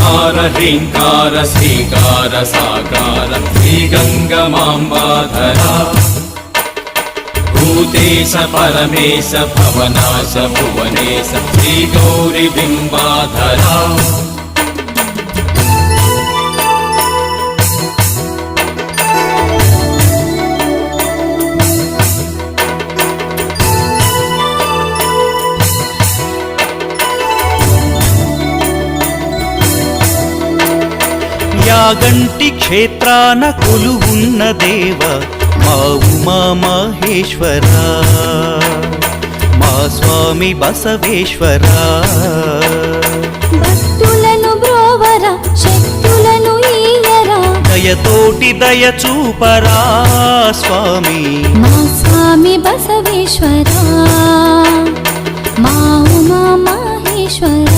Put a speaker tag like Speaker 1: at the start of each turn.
Speaker 1: ఓంకార హ్రీంకార శ్రీకార సాకార శ్రీగంగమాంబాధర భూతేశ పరమేశ భవనాశ భువనేశ శ్రీగౌరి బింబాధర
Speaker 2: యాగంటి క్షేత్రాన కొలువున్న దేవ మా ఉమా మహేశ్వర మా స్వామి బసవేశ్వర
Speaker 3: భక్తులను బ్రోవర శక్తులను ఈయరా
Speaker 2: దయతోటి దయ చూపరా స్వామి
Speaker 3: మా స్వామి బసవేశ్వర మా ఉమా మహేశ్వర